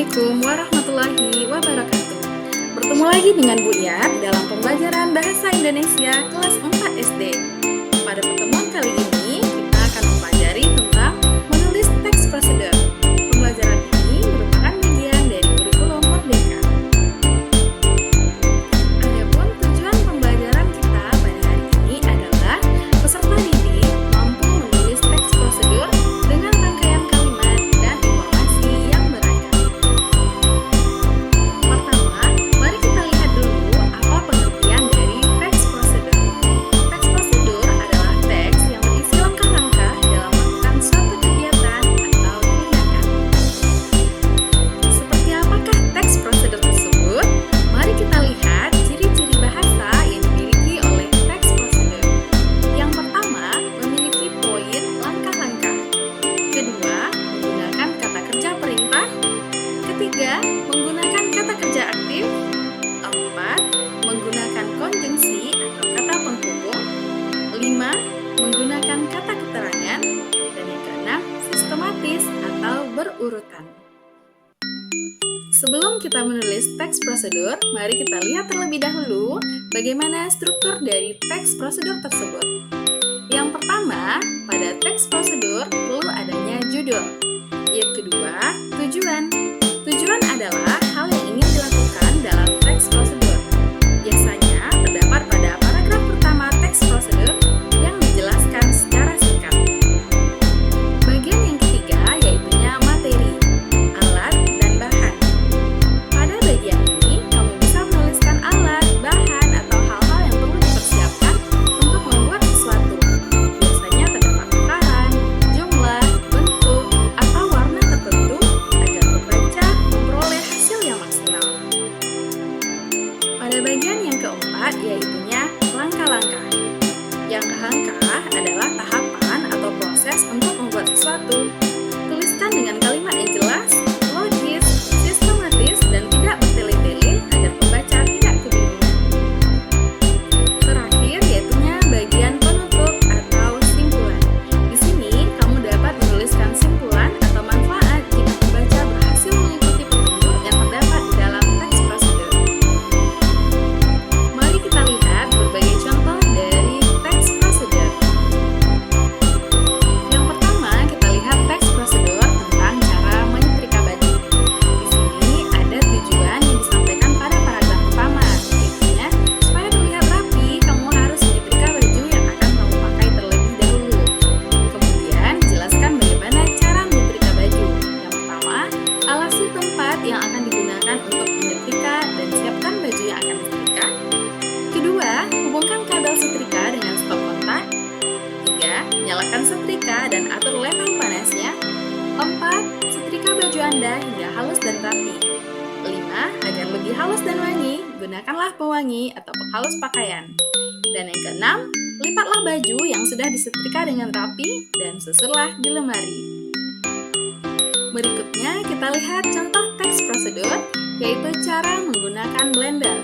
Assalamualaikum warahmatullahi wabarakatuh. Bertemu lagi dengan Bu Yat dalam pembelajaran Bahasa Indonesia kelas 4 SD. Pada pertemuan kali ini, kita akan mempelajari tentang menulis teks prosedur. Pembelajaran ini merupakan bagian dari kurikulum Merdeka. Adapun tujuan pembelajaran kita pada hari ini adalah peserta didik mampu menulis teks prosedur dengan rangkaian kalimat dan informasi yang beragam. Pertama, mari kita lihat dulu apa pengertian dari teks prosedur. Teks prosedur adalah teks yang berisi langkah-langkah dalam melakukan suatu kegiatan atau tindakan. Seperti apakah teks prosedur tersebut? Mari kita lihat ciri-ciri bahasa yang dimiliki oleh teks prosedur. Yang pertama, memiliki poin langkah-langkah. Kedua, menggunakan kata kerja perintah. Ketiga, menggunakan kata kerja aktif. Empat, menggunakan konjungsi atau kata penghubung. Lima, menggunakan kata keterangan. Dan yang keenam, sistematis atau berurutan. Sebelum kita menulis teks prosedur, mari kita lihat terlebih dahulu bagaimana struktur dari teks prosedur tersebut. Yang pertama, pada teks prosedur perlu adanya judul. Yang kedua, tujuan. Tujuan adalah hal yang ingin dilakukan dalam teks prosedur. Biasanya terdapat pada paragraf pertama teks prosedur yang dijelaskan secara singkat. Bagian yang ketiga yaitunya materi, alat, dan bahan. Pada bagian ini, kamu bisa menuliskan alat, bahan, atau hal-hal yang perlu dipersiapkan untuk membuat sesuatu. Biasanya terdapat takaran, jumlah, bentuk, atau warna tertentu agar pembaca memperoleh hasil yang maksimal. Pada bagian yang keempat yaitunya langkah-langkah. Yang langkah adalah tahapan atau proses untuk membuat sesuatu. Tuliskan dengan kalimat yang jelas, logis, sistematis, dan tidak bertele-tele agar pembaca tidak kebingungan. Terakhir yaitunya bagian penutup atau simpulan. Di sini kamu dapat menuliskan simpulan atau manfaat jika pembaca berhasil mengikuti petunjuk yang terdapat di dalam teks prosedur. Mari kita lihat berbagai contoh dari teks prosedur. Yang pertama, kita lihat teks prosedur tentang cara menyetrika baju. Di sini ada tujuan yang disampaikan pada paragraf pertama. Intinya, supaya terlihat rapi, kamu harus menyetrika baju yang akan kamu pakai terlebih dahulu. Kemudian, jelaskan bagaimana cara menyetrika baju. Yang pertama, alasi tempat yang akan digunakan untuk menyetrika dan siapkan baju yang akan disetrika. Kedua, hubungkan kabel setrika dengan stop kontak. Tiga, nyalakan setrika dan atur level panasnya. Empat, setrika baju Anda hingga halus dan rapi. Lima, agar lebih halus dan wangi, gunakanlah pewangi atau penghalus pakaian. Dan yang keenam, lipatlah baju yang sudah disetrika dengan rapi dan susurlah di lemari. Berikutnya, kita lihat contoh teks prosedur, yaitu cara menggunakan blender.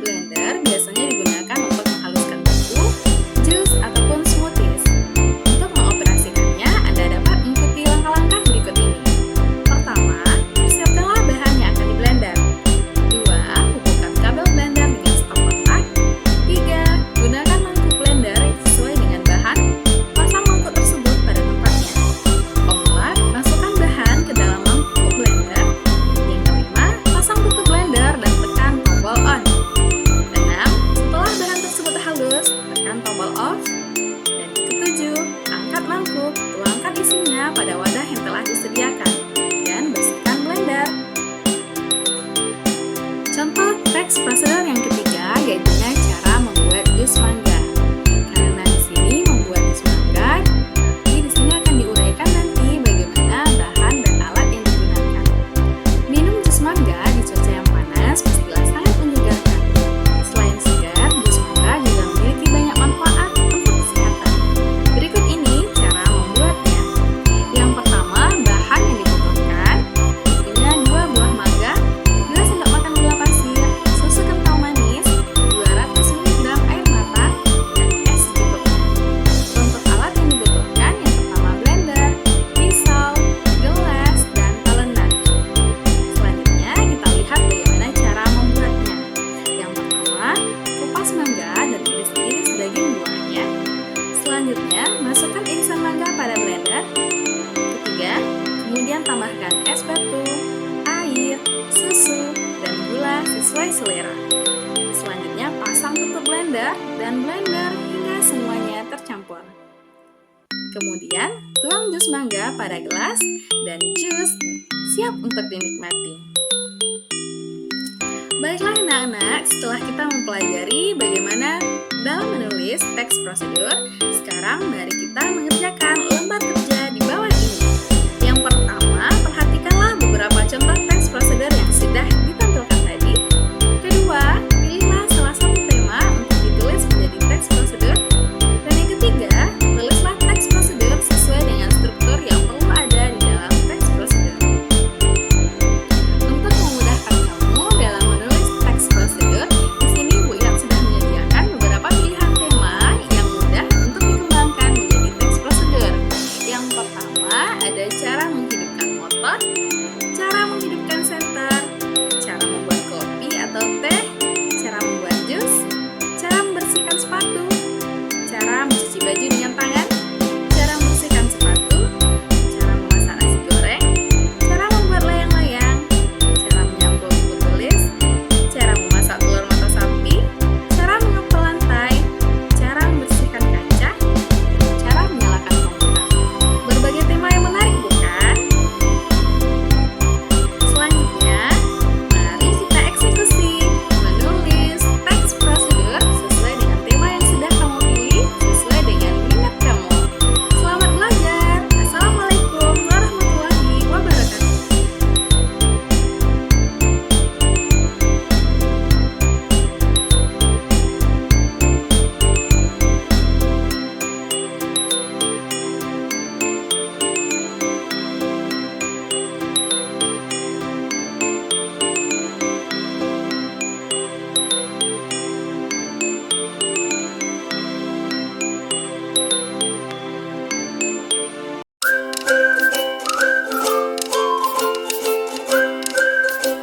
Blender biasanya digunakan untuk menghaluskan bumbu, jus, ataupun smoothies. Untuk mengoperasikannya, Anda dapat mengikuti langkah-langkah berikut ini. Pertama, persiapkanlah bahan yang akan di-blender. Dua, hubungkan kabel blender dengan stop kontak. Tiga, gunakan mangkuk blender yang sesuai dengan bahan. Pasang mangkuk tersebut pada tempatnya. Empat, masukkan bahan ke dalam mangkuk blender. Yang kelima, pasang tutup blender dan tekan tombol on. Enam, setelah bahan tersebut halus, tekan tombol off. Dan yang ketujuh, angkat mangkuk, tuangkan isinya pada wadah yang telah disediakan, dan bersihkan blender. Contoh teks prosedur yang ketiga yaitu cara membuat jus mangga. Karena di sini membuat jus mangga, tapi di sini akan diuraikan nanti bagaimana bahan dan alat yang digunakan. Minum jus mangga di cuaca yang panas pastilah sangat menyegarkan. Selain segar, jus mangga juga memiliki banyak manfaat untuk kesehatan. Berikut ini cara membuatnya. Yang pertama, bahan yang dibutuhkan itunya 2 buah mangga, 2 sendok makan gula pasir, susu kental selera. Selanjutnya pasang tutup blender dan blender hingga semuanya tercampur. Kemudian tuang jus mangga pada gelas dan jus siap untuk dinikmati. Baiklah anak-anak, setelah kita mempelajari bagaimana dalam menulis teks prosedur, sekarang mari kita mengerjakan lembar kerja